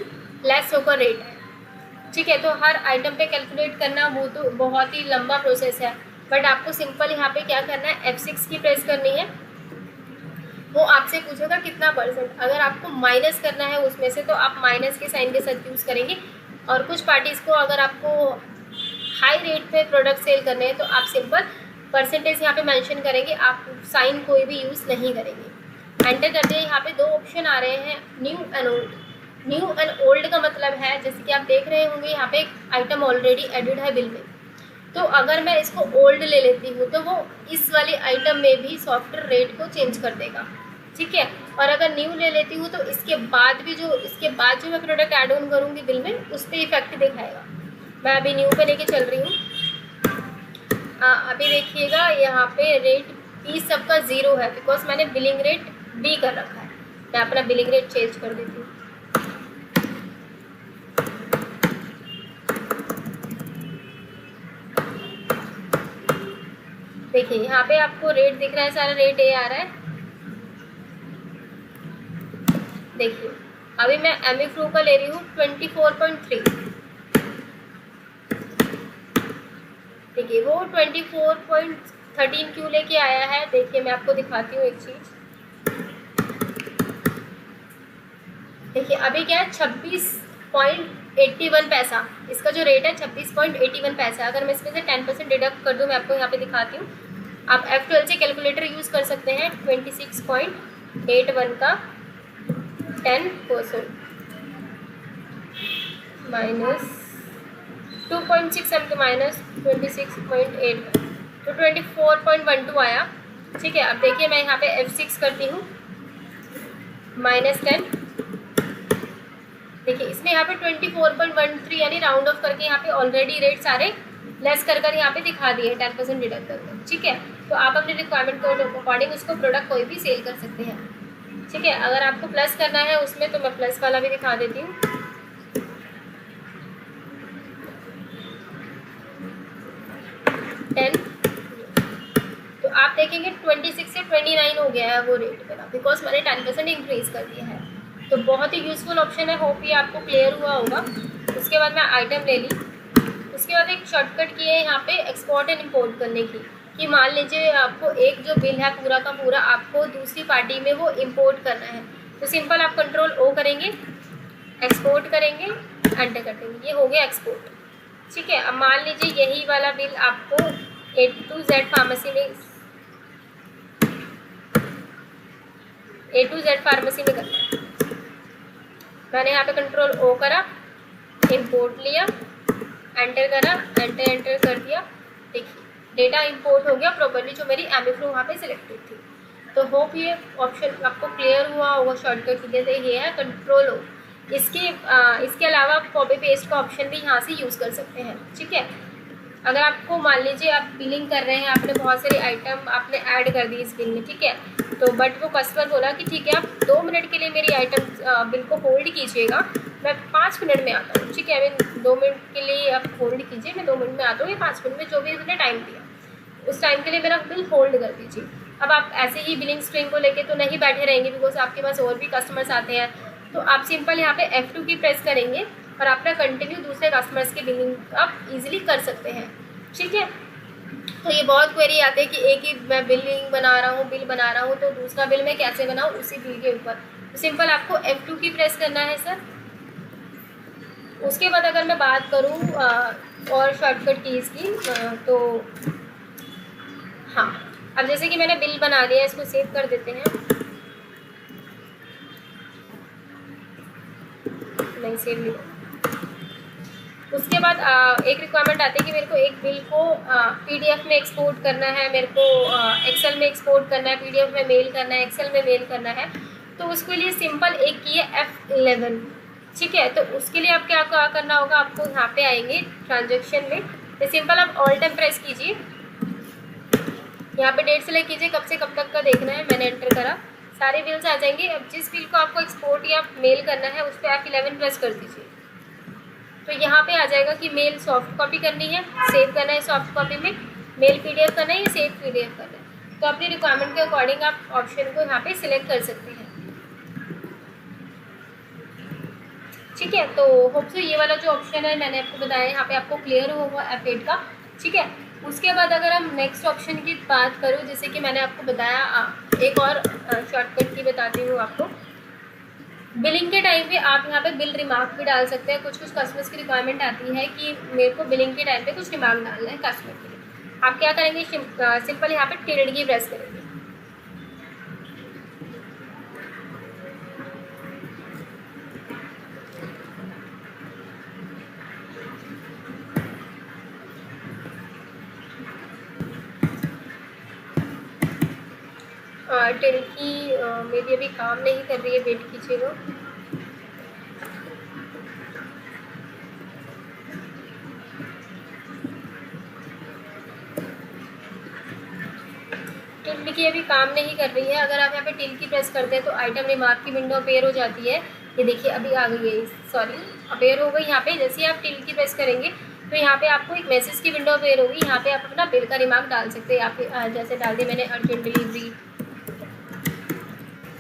लेस होकर रेट है। ठीक है, तो हर आइटम पे कैलकुलेट करना वो तो बहुत ही लंबा प्रोसेस है, बट आपको सिंपल यहाँ पे क्या करना है, F6 की प्रेस करनी है। वो आपसे पूछेगा कितना %, अगर आपको माइनस करना है उसमें से तो आप माइनस के साइन के साथ यूज़ करेंगे, और कुछ पार्टीज़ को अगर आपको हाई रेट पे प्रोडक्ट सेल करने हैं तो आप सिंपल परसेंटेज यहाँ पे मेंशन करेंगे, आप साइन कोई भी यूज़ नहीं करेंगे। एंटर करते हैं, यहाँ पे 2 ऑप्शन आ रहे हैं, new and old. New and old का मतलब है, जैसे कि आप देख रहे होंगे यहाँ पे एक आइटम ऑलरेडी एडिड है बिल में, तो अगर मैं इसको ओल्ड ले लेती हूँ तो वो इस वाली आइटम में भी सॉफ्टवेयर रेट को चेंज कर देगा। ठीक है, और अगर न्यू ले लेती हूँ तो इसके बाद जो मैं प्रोडक्ट ऐड ऑन करूँगी बिल में, उस पर इफेक्ट दिखाएगा। मैं अभी न्यू पे लेके चल रही हूँ। अभी देखिएगा यहाँ पे रेट बी सबका 0 है, बिकॉज मैंने बिलिंग रेट बी कर रखा है। मैं अपना बिलिंग रेट चेंज कर देती हूँ। देखिए यहाँ पे आपको रेट दिख रहा है, सारा रेट ए आ रहा है। देखिए अभी मैं एमी फ्रू का ले रही हूँ 24.3। देखिए वो 24.13 क्यों लेके आया है, देखिए मैं आपको दिखाती हूँ एक चीज़। देखिए अभी क्या है, 26.81 पैसा इसका जो रेट है, 26.81 पैसा। अगर मैं इसमें से 10% डिडक्ट कर दूँ, मैं आपको यहाँ पे दिखाती हूँ। आप F12 से कैलकुलेटर यूज़ कर सकते हैं। 26.81 का 10% माइनस 2.6 into माइनस 26.8 तो 24.12 आया। ठीक है, अब देखिए मैं यहाँ पे F6 करती हूँ, -10। देखिए इसमें यहाँ पे 24.13 यानी राउंड ऑफ करके यहाँ पे ऑलरेडी रेट सारे लेस कर यहाँ पे दिखा दिए 10% डिडक्ट करके। ठीक है, तो आप अपने रिक्वायरमेंट के अकॉर्डिंग उसको प्रोडक्ट कोई भी सेल कर सकते हैं। ठीक है, अगर आपको प्लस करना है उसमें तो मैं प्लस वाला भी दिखा देती हूँ। तो आप देखेंगे 26 से 29 हो गया है वो रेट मेरा, बिकॉज मैंने 10% इंक्रीज कर दिया है। तो बहुत ही यूजफुल ऑप्शन है, होप ये आपको क्लियर हुआ होगा। उसके बाद मैं आइटम ले ली, उसके बाद एक शॉर्टकट की है यहाँ पे एक्सपोर्ट एंड इम्पोर्ट करने की, कि मान लीजिए आपको एक जो बिल है पूरा का पूरा आपको दूसरी पार्टी में वो इम्पोर्ट करना है, तो सिंपल आप Ctrl O करेंगे, एक्सपोर्ट करेंगे, एंटर कर देंगे, ये हो गया एक्सपोर्ट। ठीक है, अब मान लीजिए यही वाला बिल आपको A to Z फार्मेसी में करना है। मैंने यहाँ पे Ctrl O करा, इम्पोर्ट लिया, एंटर करा, एंटर कर दिया। देखिए डेटा इंपोर्ट हो गया प्रॉपर्ली, जो मेरी एमिफ्लो वहाँ पे सिलेक्टेड थी। तो होप ये ऑप्शन आपको क्लियर हुआ होगा। शॉर्टकट की जैसे ये है Ctrl O। इसके अलावा आप कॉपी पेस्ट का ऑप्शन भी यहाँ से यूज़ कर सकते हैं। ठीक है, अगर आपको मान लीजिए आप बिलिंग कर रहे हैं, आपने बहुत सारी आइटम आपने ऐड कर दी इस बिल में, ठीक है, तो बट वो कस्टमर बोला कि ठीक है आप 2 मिनट के लिए मेरी आइटम बिल को होल्ड कीजिएगा, मैं 5 मिनट में आता हूँ। ठीक है, मैं 2 मिनट के लिए आप होल्ड कीजिए, मैं 2 मिनट में आता हूँ, या 5 मिनट में जो भी उसने टाइम दिया उस टाइम के लिए मेरा बिल होल्ड कर दीजिए। अब आप ऐसे ही बिलिंग स्ट्रिंग को लेके तो नहीं बैठे रहेंगे, बिकॉज आपके पास और भी कस्टमर्स आते हैं। तो आप सिंपल यहाँ पे F2 की प्रेस करेंगे और अपना कंटिन्यू दूसरे कस्टमर्स की बिलिंग आप इजीली कर सकते हैं। ठीक है, तो ये बहुत क्वेरी आते हैं कि एक ही मैं बिल बना रहा हूँ तो दूसरा बिल मैं कैसे बनाऊँ उसी बिल के ऊपर। तो सिंपल आपको F2 की प्रेस करना है सर। उसके बाद अगर मैं बात करूँ और शॉर्टकट कीज़ की तो हाँ, अब जैसे कि मैंने बिल बना लिया, इसको सेव कर देते हैं। नहीं सेव नहीं। उसके बाद एक रिक्वायरमेंट आती है कि मेरे को एक बिल को PDF में एक्सपोर्ट करना है, मेरे को एक्सेल में एक्सपोर्ट करना है, PDF में मेल करना है, एक्सेल में मेल करना है। तो उसके लिए सिंपल एक की है F11। ठीक है, तो उसके लिए आप क्या करना होगा, आपको यहाँ पे आएंगे ट्रांजेक्शन में, तो सिंपल आप ऑल टाइम प्रेस कीजिए, यहाँ पे डेट सेलेक्ट कीजिए, कब से कब तक का देखना है, मैंने एंटर करा, सारे बिल्स आ जाएंगे। अब जिस बिल को आपको एक्सपोर्ट या मेल करना है उस पर F11 प्रेस कर दीजिए, तो यहाँ पे आ जाएगा कि मेल सॉफ्ट कॉपी करनी है, सेव करना है सॉफ्ट कॉपी में, मेल PDF करना है या सेव PDF करना है। तो अपनी रिक्वायरमेंट के अकॉर्डिंग आप ऑप्शन को यहाँ पे सिलेक्ट कर सकते हैं। ठीक है, तो होप सो ये वाला जो ऑप्शन है मैंने आपको बताया यहाँ पे आपको क्लियर होगा F8 का। ठीक है, उसके बाद अगर हम नेक्स्ट ऑप्शन की बात करूँ, जैसे कि मैंने आपको बताया एक और शॉर्टकट की बताती हूँ आपको। बिलिंग के टाइम पे आप यहाँ पे बिल रिमार्क भी डाल सकते हैं। कुछ कस्टमर्स की रिक्वायरमेंट आती है कि मेरे को बिलिंग के टाइम पे कुछ रिमार्क डालना है कस्टमर के लिए। आप क्या करेंगे, सिंपल यहाँ पे टिल्ड की प्रेस करेंगे, टिल्ड की मेरी अभी काम नहीं कर रही है, वेट कीजिएगा। टिल्ड की अभी काम नहीं कर रही है। अगर आप यहाँ पे टिल्ड की प्रेस करते हैं तो आइटम रिमार्क की विंडो अपेयर हो जाती है। ये देखिए अभी आ गई है, सॉरी अपेयर हो गई। यहाँ पे जैसे ही आप टिल्ड की प्रेस करेंगे तो यहाँ पे आपको एक मैसेज की विंडो अपेयर होगी। यहाँ पे आप अपना बिल का रिमार्क डाल सकते हैं। यहाँ पे जैसे डाल दिया मैंने अर्जेंट डिलीवरी,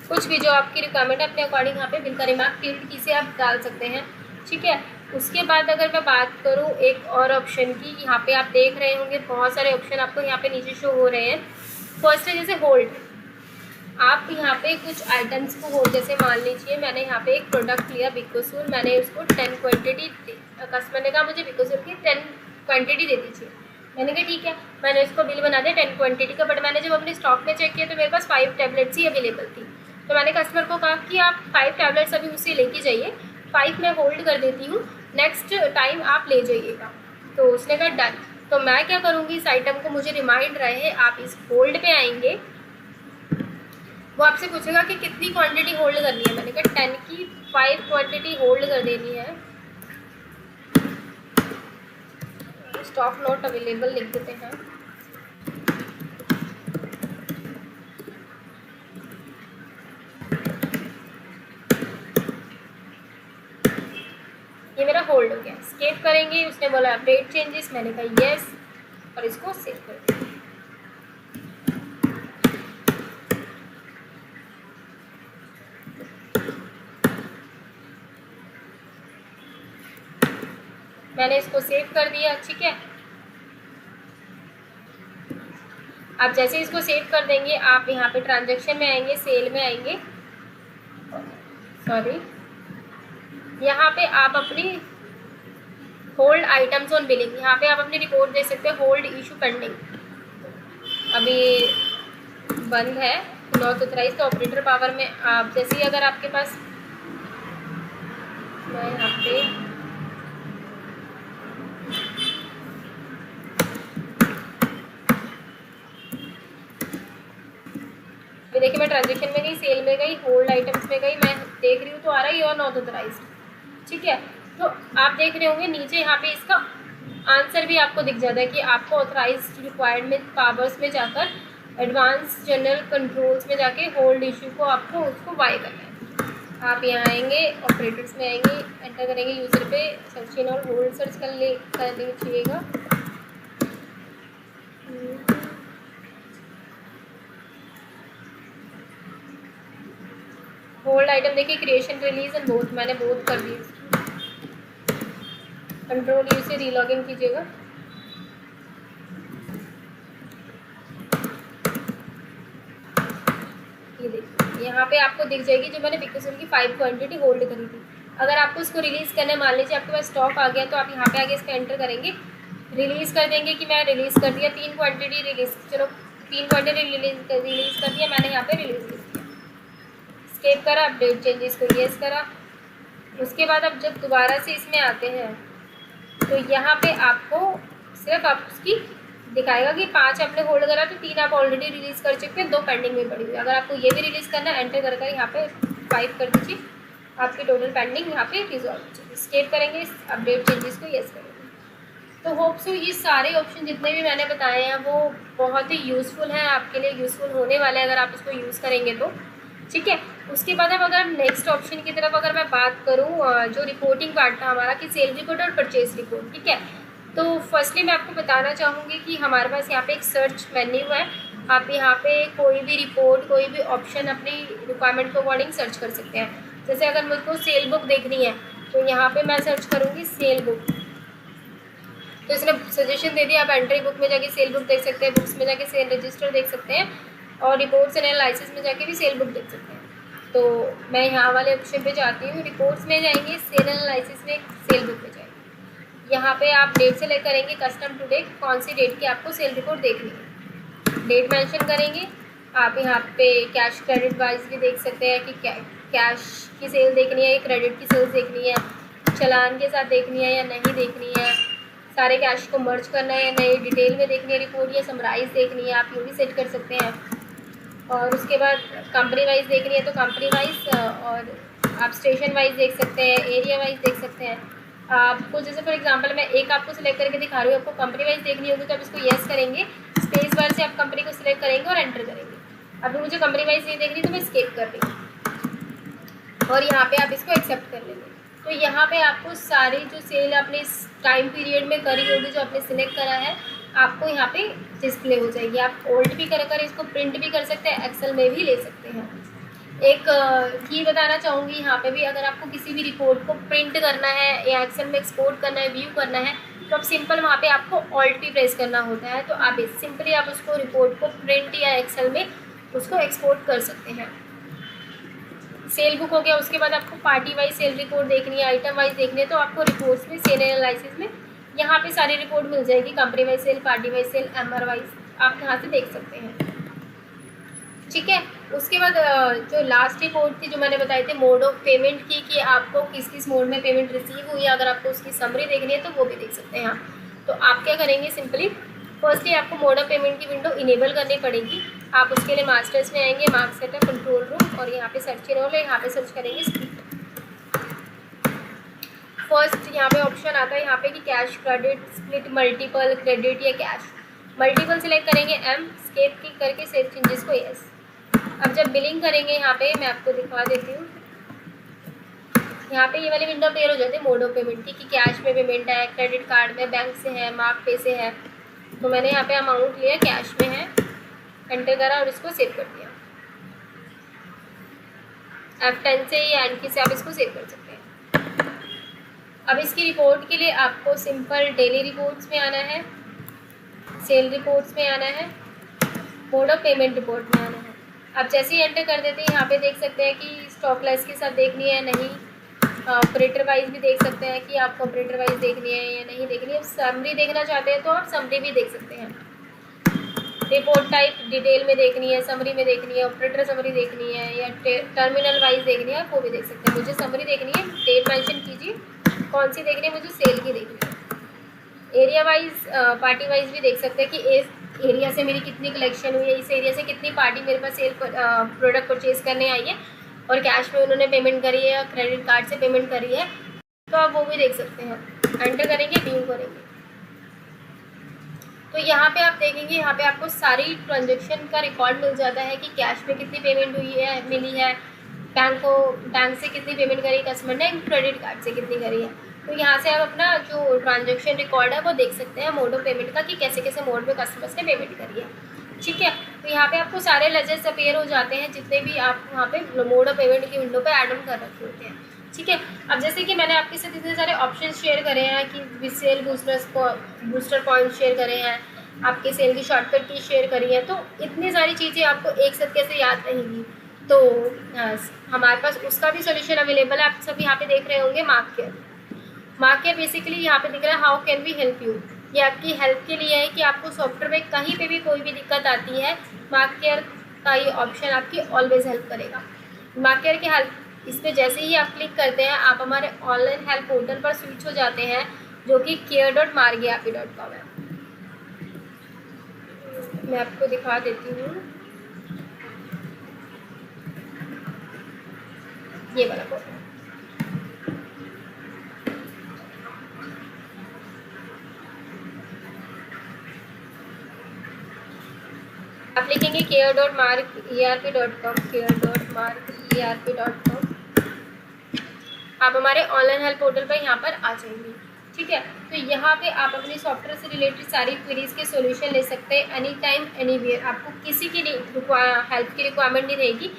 कुछ भी जो आपकी रिक्वायरमेंट है अपने अकॉर्डिंग यहाँ पे बिल का रिमार्क टिल्ड की से आप डाल सकते हैं। ठीक है, उसके बाद अगर मैं बात करूँ एक और ऑप्शन की, यहाँ पे आप देख रहे होंगे बहुत सारे ऑप्शन आपको यहाँ पे नीचे शो हो रहे हैं। फर्स्ट है जैसे होल्ड, आप यहाँ पे कुछ आइटम्स को होल्ड, जैसे मान लीजिए मैंने यहाँ पे एक प्रोडक्ट लिया बिकोसूल, मैंने उसको 10 क्वांटिटी, कस्टमर ने कहा मुझे बिकोसूल की 10 क्वांटिटी दे दीजिए। मैंने कहा ठीक है, मैंने उसको बिल बना दिया 10 क्वांटिटी का। बट मैंने जब अपने स्टॉक में चेक किया तो मेरे पास 5 टैबलेट्स ही अवेलेबल थी। तो मैंने कस्टमर को कहा कि आप 5 टैबलेट्स अभी मुझसे लेके जाइए, 5 मैं होल्ड कर देती हूँ, नेक्स्ट टाइम आप ले जाइएगा। तो उसने कहा डन। तो मैं क्या करूँगी, इस आइटम को मुझे रिमाइंड रहे, आप इस होल्ड पे आएंगे, वो आपसे पूछेगा कि कितनी क्वांटिटी होल्ड करनी है। मैंने कहा 10 की 5 क्वांटिटी होल्ड कर देनी है। स्टॉक नॉट अवेलेबल लिख देते हैं। ये मेरा होल्ड हो गया। स्केप करेंगे, उसने बोला अपडेट चेंजेस, मैंने कहा यस और इसको सेव कर दिया। मैंने इसको सेव कर दिया, ठीक है। आप जैसे इसको सेव कर देंगे, आप यहाँ पे ट्रांजैक्शन में आएंगे, सेल में आएंगे, सॉरी, यहाँ पे आप अपनी होल्ड आइटम्स ऑन बिलिंग, यहाँ पे आप अपनी रिपोर्ट देख सकते हैं, होल्ड इशू पेंडिंग, अभी बंद है, नॉट ऑथराइज्ड। तो ऑपरेटर पावर में आप जैसे ही अगर आपके पास, मैं यहाँ पे देखिए मैं ट्रांजेक्शन में गई, सेल में गई, होल्ड आइटम्स में गई, मैं देख रही हूँ तो आ रहा है योर नॉट ऑथराइज्ड, ठीक है। तो आप देख रहे होंगे नीचे यहाँ पे इसका आंसर भी आपको दिख जाता है कि आपको ऑथराइज्ड रिक्वायरमेंट पावर्स में जाकर एडवांस जनरल कंट्रोल्स में जाके होल्ड इशू को आपको उसको बाय करना है। आप यहाँ आएंगे, ऑपरेटर्स में आएंगे, एंटर करेंगे यूज़र पे, सर्च इन और होल्ड सर्च कर लीजिएगा। होल्ड आइटम देखिए, क्रिएशन, रिलीज एंड बोथ, मैंने बोथ कर दी। कंट्रोल यू से रीलॉगिन कीजिएगा। ये देखिए यहाँ पे आपको दिख जाएगी जो मैंने बिकसर की 5 क्वांटिटी होल्ड करी थी। अगर आपको इसको रिलीज़ करना है, मान लीजिए आपके पास स्टॉक आ गया, तो आप यहाँ पे आगे इसका एंटर करेंगे, रिलीज़ कर देंगे कि मैं रिलीज़ कर दिया 3 क्वांटिटी रिलीज़, चलो 3 क्वांटिटी रिलीज़ कर दिया मैंने, यहाँ पे रिलीज़ कर दिया, स्केप करा, अपडेट चेंजेस को येस करा। उसके बाद अब जब दोबारा से इसमें आते हैं तो यहाँ पे आपको सिर्फ आप उसकी दिखाएगा कि 5 आपने होल्ड करा, तो 3 आप ऑलरेडी रिलीज़ कर चुके हैं, 2 पेंडिंग में पड़ी हुई। अगर आपको ये भी रिलीज़ करना है, एंटर कर यहाँ पे 5 कर दीजिए, आपकी टोटल पेंडिंग यहाँ पे रिजॉल्व हो जाएगी। स्केप करेंगे, अपडेट चेंजेस को येस करेंगे। तो होप सो ये सारे ऑप्शन जितने भी मैंने बताए हैं वो बहुत ही यूज़फुल हैं, आपके लिए यूज़फुल होने वाले हैं अगर आप इसको यूज़ करेंगे तो, ठीक है। उसके बाद अब अगर नेक्स्ट ऑप्शन की तरफ अगर मैं बात करूँ, जो रिपोर्टिंग पार्ट था हमारा कि सेल रिपोर्ट और परचेज रिपोर्ट, ठीक है। तो फर्स्टली मैं आपको बताना चाहूँगी कि हमारे पास यहाँ पे एक सर्च मेन्यू है। आप यहाँ पे कोई भी रिपोर्ट, कोई भी ऑप्शन अपनी रिक्वायरमेंट के अकॉर्डिंग सर्च कर सकते हैं। जैसे अगर मुझको सेल बुक देखनी है तो यहाँ पे मैं सर्च करूँगी सेल बुक, तो इसने सजेशन दे दिया, आप एंट्री बुक में जाके सेल बुक देख सकते हैं, बुक्स में जाके सेल रजिस्टर देख सकते हैं, और रिपोर्ट्स एंड एनालिसिस में जाके भी सेल बुक देख सकते हैं। तो मैं यहाँ वाले ऑप्शन पे जाती हूँ, रिपोर्ट्स में जाएंगे, सेल एनालिसिस में सेल बुक में जाएंगे। यहाँ पे आप डेट सेलेक्ट करेंगे, कस्टम टू डेट, कौन सी डेट की आपको सेल रिपोर्ट देखनी है, डेट मेंशन करेंगे। आप यहाँ पे कैश क्रेडिट वाइज भी देख सकते हैं कि कैश की सेल देखनी है या क्रेडिट की सेल्स देखनी है, चालान के साथ देखनी है या नहीं देखनी है, सारे कैश को मर्ज करना है या नहीं, डिटेल में देखनी है रिपोर्ट या समराइज देखनी है, आप ये भी सेट कर सकते हैं। और उसके बाद कंपनी वाइज देखनी है तो कंपनी वाइज, और आप स्टेशन वाइज देख सकते हैं, एरिया वाइज देख सकते हैं। आपको जैसे फॉर एग्जांपल मैं एक आपको सिलेक्ट करके दिखा रही हूँ, आपको कंपनी वाइज देखनी होगी तो आप इसको येस करेंगे, स्पेस बार से आप कंपनी को सिलेक्ट करेंगे और एंटर करेंगे। अभी मुझे कंपनी वाइज नहीं देख रही तो मैं स्किप कर रही हूँ और यहाँ पे आप इसको एक्सेप्ट कर लेंगे। तो यहाँ पे आपको सारी जो सेल आपने इस टाइम पीरियड में करी होगी, जो आपने सिलेक्ट करा है, आपको यहाँ पे डिस्प्ले हो जाएगी। आप ओल्ड भी कर इसको प्रिंट भी कर सकते हैं, एक्सेल में भी ले सकते हैं। एक की बताना चाहूँगी यहाँ पे भी, अगर आपको किसी भी रिपोर्ट को प्रिंट करना है या एक्सेल में एक्सपोर्ट करना है, व्यू करना है, तो अब सिंपल वहाँ पे आपको ऑल्ट भी प्रेस करना होता है। तो आप सिंपली आप उसको रिपोर्ट को प्रिंट या एक्सेल में उसको एक्सपोर्ट कर सकते हैं। सेल बुक हो गया। उसके बाद आपको पार्टी वाइज सेल रिपोर्ट देखनी है, आइटम वाइज देखनी है, तो आपको रिपोर्ट्स में सेल एनालिसिस में यहाँ पे सारी रिपोर्ट मिल जाएगी, company wise sale, party wise sale, MR wise आप यहाँ से देख सकते हैं। ठीक है। उसके बाद जो लास्ट रिपोर्ट थी जो मैंने बताई थी मोड ऑफ पेमेंट की, कि आपको किस किस मोड में पेमेंट रिसीव हुई है, अगर आपको उसकी समरी देखनी है तो वो भी देख सकते हैं यहाँ। तो आप क्या करेंगे, सिंपली फर्स्टली आपको मोड ऑफ पेमेंट की विंडो इनेबल करनी पड़ेगी। आप उसके लिए मास्टर्स में आएंगे, मार्क्स सेटअप, कंट्रोल रूम, और यहाँ पे सर्च रोल है, यहाँ पे सर्च करेंगे स्प्लिट। फर्स्ट यहाँ पे ऑप्शन आता है यहाँ पे कि cash, credit, split, multiple, credit या कैश। मल्टीपल सेलेक्ट करेंगे एम, स्केप क्लिक करके सेव चेंजेस को यस। अब जब बिलिंग करेंगे यहाँ पे मैं आपको दिखा देती हूँ, यहाँ पे ये वाली विंडो क्लियर हो जाती है मोड ऑफ पेमेंट की, कि कैश में पेमेंट है, क्रेडिट कार्ड में, बैंक से है, मार्क पे से है। तो मैंने यहाँ पे अमाउंट लिया, कैश में है, एंटर करा और इसको सेव कर दिया। F10 से या एंड की से आप इसको सेव कर सकते हैं। अब इसकी रिपोर्ट के लिए आपको सिंपल डेली रिपोर्ट्स में आना है, सेल रिपोर्ट्स में आना है, मोड ऑफ पेमेंट रिपोर्ट में आना है। आप जैसे ही एंटर कर देते हैं यहाँ पे देख सकते हैं कि स्टॉक लॉस के साथ देखनी है नहीं, ऑपरेटर वाइज भी देख सकते हैं कि आपको ऑपरेटर वाइज देखनी है या नहीं देखनी है। समरी देखना चाहते हैं तो आप समरी भी देख सकते हैं। रिपोर्ट टाइप डिटेल में देखनी है, समरी में देखनी है, ऑपरेटर समरी देखनी है या टर्मिनल वाइज देखनी है, वो भी देख सकते हैं। मुझे समरी देखनी है, डेट मेंशन कीजिए कौन सी देखनी है, मुझे सेल की देखनी है। एरिया वाइज, पार्टी वाइज भी देख सकते हैं कि इस एरिया से मेरी कितनी कलेक्शन हुई है, इस एरिया से कितनी पार्टी मेरे पास सेल प्रोडक्ट परचेज करने आई है और कैश में उन्होंने पेमेंट करी है या क्रेडिट कार्ड से पेमेंट करी है, तो आप वो भी देख सकते हैं। एंटर करेंगे, व्यू करेंगे, तो यहाँ पे आप देखेंगे यहाँ पे आपको सारी ट्रांजेक्शन का रिकॉर्ड मिल जाता है कि कैश में कितनी पेमेंट हुई है, मिली है, बैंक से कितनी पेमेंट करी कस्टमर ने, क्रेडिट कार्ड से कितनी करी है। तो यहाँ से आप अपना जो ट्रांजेक्शन रिकॉर्ड है वो देख सकते हैं मोड ऑफ पेमेंट का, कि कैसे कैसे मोड में कस्टमर्स ने पेमेंट करी है। ठीक है, तो यहाँ पे आपको सारे लेजर्स अपीयर हो जाते हैं जितने भी आप वहाँ पे मोड ऑफ पेमेंट की विंडो पे ऐड ऑन कर रखे होते हैं। ठीक है, अब जैसे कि मैंने आपके साथ इतने सारे ऑप्शन शेयर करे हैं कि सेल बूस्टर पॉइंट शेयर करे हैं, आपके सेल की शॉर्टकट की शेयर करी है, तो इतनी सारी चीज़ें आपको एक साथ कैसे याद रहेंगी। तो हमारे पास उसका भी सोल्यूशन अवेलेबल है। आप सब यहाँ पे देख रहे होंगे मार्क केयर बेसिकली यहाँ पे दिख रहा है how can we help you. ये आपकी हेल्प के लिए है कि आपको सॉफ्टवेयर में कहीं पे भी कोई भी दिक्कत आती है, मार्क केयर का ये ऑप्शन आपकी ऑलवेज हेल्प करेगा। मार्क केयर की हेल्प, इस पर जैसे ही आप क्लिक करते हैं आप हमारे ऑनलाइन हेल्प पोर्टल पर स्विच हो जाते हैं जो कि care.margyapi.com है। मैं आपको दिखा देती हूँ ये वाला पोर्टल। आप लिखेंगे care.margyapi.com, care.margyapi.com। आप हमारे ऑनलाइन हेल्प पोर्टल पर यहाँ पर आ जाएंगे। ठीक है, तो यहाँ पे आप अपनी सॉफ्टवेयर से रिलेटेड सारी क्वेरीज के सॉल्यूशन ले सकते हैं एनी टाइम एनीवेयर। आपको किसी की हेल्प की रिक्वायरमेंट नहीं रहेगी।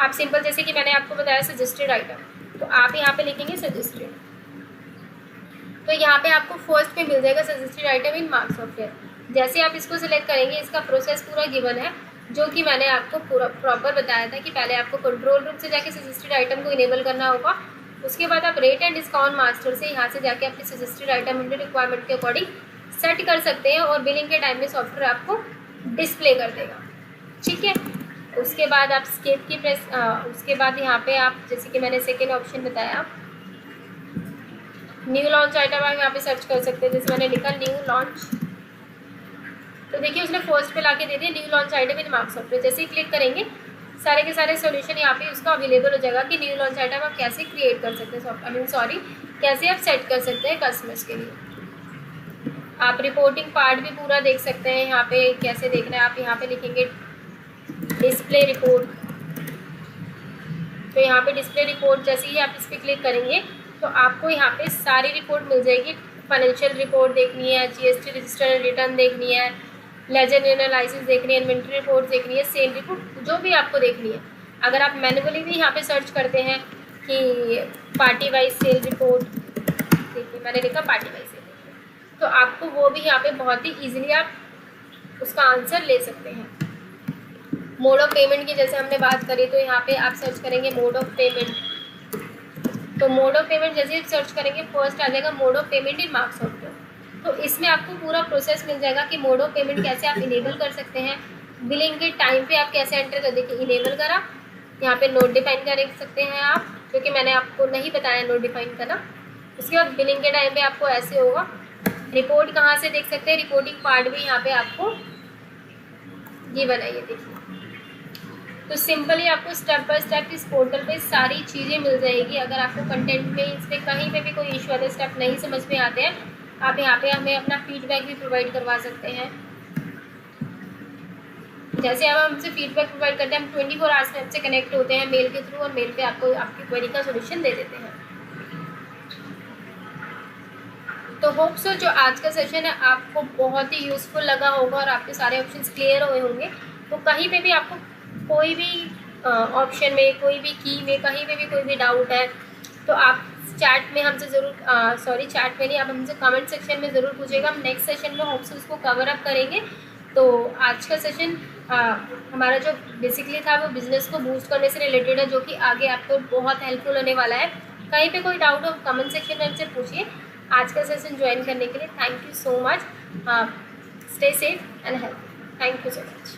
आप सिंपल जैसे कि मैंने आपको बताया सजेस्टेड आइटम, तो आप यहाँ पे लिखेंगे सजेस्टेड, तो यहाँ पे आपको फर्स्ट पे मिल जाएगा सजेस्टेड आइटम इन मार्क सॉफ्टवेयर। जैसे आप इसको सिलेक्ट करेंगे, इसका प्रोसेस पूरा गिवन है जो कि मैंने आपको पूरा प्रॉपर बताया था कि पहले आपको कंट्रोल रूम से जाके सजेस्टेड आइटम को इनेबल करना होगा। उसके बाद आप रेट एंड डिस्काउंट मास्टर से यहाँ से जाके अपनी सजेस्टेड आइटम इंटर रिक्वायरमेंट के अकॉर्डिंग सेट कर सकते हैं और बिलिंग के टाइम में सॉफ्टवेयर आपको डिस्प्ले कर देगा। ठीक है, उसके बाद आप स्केप की प्रेस, उसके बाद यहाँ पे आप जैसे कि मैंने सेकेंड ऑप्शन बताया न्यू लॉन्च आइटम, आप यहाँ पे सर्च कर सकते हैं। जैसे मैंने लिखा न्यू लॉन्च, तो देखिए उसने फर्स्ट पे लाके दे दिया न्यू लॉन्च आइटम इन मार्क सॉफ्टवेयर। जैसे ही क्लिक करेंगे सारे के सारे सॉल्यूशन यहाँ पे उसका अवेलेबल हो जाएगा कि न्यू लॉन्च आइटम आप कैसे क्रिएट कर सकते हैं, कैसे आप सेट कर सकते हैं कस्टमर्स के लिए। आप रिपोर्टिंग पार्ट भी पूरा देख सकते हैं यहाँ पे कैसे देखना है। आप यहाँ पे लिखेंगे डिस्प्ले रिपोर्ट, तो यहाँ पे डिस्प्ले रिपोर्ट जैसे ही आप इस पर क्लिक करेंगे तो आपको यहाँ पे सारी रिपोर्ट मिल जाएगी। फाइनेंशियल रिपोर्ट देखनी है, GST रजिस्टर रिटर्न देखनी है, लेजर एनालिसिस देखनी है, इन्वेंट्री रिपोर्ट देखनी है, सेल रिपोर्ट, जो भी आपको देखनी है। अगर आप मैनुअली भी यहाँ पे सर्च करते हैं कि पार्टी वाइज सेल रिपोर्ट, देखिए मैंने लिखा पार्टी वाइज सेल रिपोर्ट, तो आपको वो भी यहाँ पे बहुत ही ईजिली आप उसका आंसर ले सकते हैं। मोड ऑफ पेमेंट की जैसे हमने बात करी, तो यहाँ पे आप सर्च करेंगे मोड ऑफ पेमेंट, तो मोड ऑफ पेमेंट जैसे सर्च करेंगे फर्स्ट आ जाएगा mode of payment in mark software. तो इसमें आपको पूरा प्रोसेस मिल जाएगा कि मोड ऑफ पेमेंट कैसे आप इनेबल कर सकते हैं, बिलिंग के टाइम पे आप कैसे एंटर कर, देखिए इनेबल करा, यहाँ पे नोट डिफाइन कर सकते हैं आप, क्योंकि मैंने आपको नहीं बताया नोट डिफाइन करना। उसके बाद बिलिंग के टाइम पे आपको ऐसे होगा। रिपोर्ट कहाँ से देख सकते हैं, रिपोर्टिंग पार्ट भी यहाँ पे आपको ये बनाइए, देखिए। तो सिंपली आपको स्टेप बाय स्टेप इस पोर्टल पे सारी चीज़ें मिल जाएगी। अगर आपको कंटेंट में इस पर कहीं पे भी कोई इशू आते स्टेप नहीं समझ में आते हैं, आप यहाँ पे हमें अपना फीडबैक भी प्रोवाइड करवा सकते हैं। जैसे अब हमसे फीडबैक प्रोवाइड करते हैं, हम 24 आवर्स में आपसे कनेक्ट होते हैं मेल के थ्रू, और मेल पे आपको आपकी क्वेरी का सोल्यूशन दे देते हैं। तो होप सो जो आज का सेशन है आपको बहुत ही यूज़फुल लगा होगा और आपके सारे ऑप्शंस क्लियर हुए होंगे। तो कहीं पे भी आपको कोई भी ऑप्शन में, कोई भी की में, कहीं पे भी कोई भी डाउट है तो आप चैट में हमसे ज़रूर चैट में नहीं, आप हमसे कमेंट सेक्शन में ज़रूर पूछेगा। हम नेक्स्ट सेशन में होप से उसको कवर अप करेंगे। तो आज का सेशन हमारा जो बेसिकली था वो बिज़नेस को बूस्ट करने से रिलेटेड है, जो कि आगे आपको बहुत हेल्पफुल होने वाला है। कहीं पे कोई डाउट हो कमेंट सेक्शन में हमसे पूछिए। आज का सेशन ज्वाइन करने के लिए thank you so much. Stay safe and health. Thank you so much.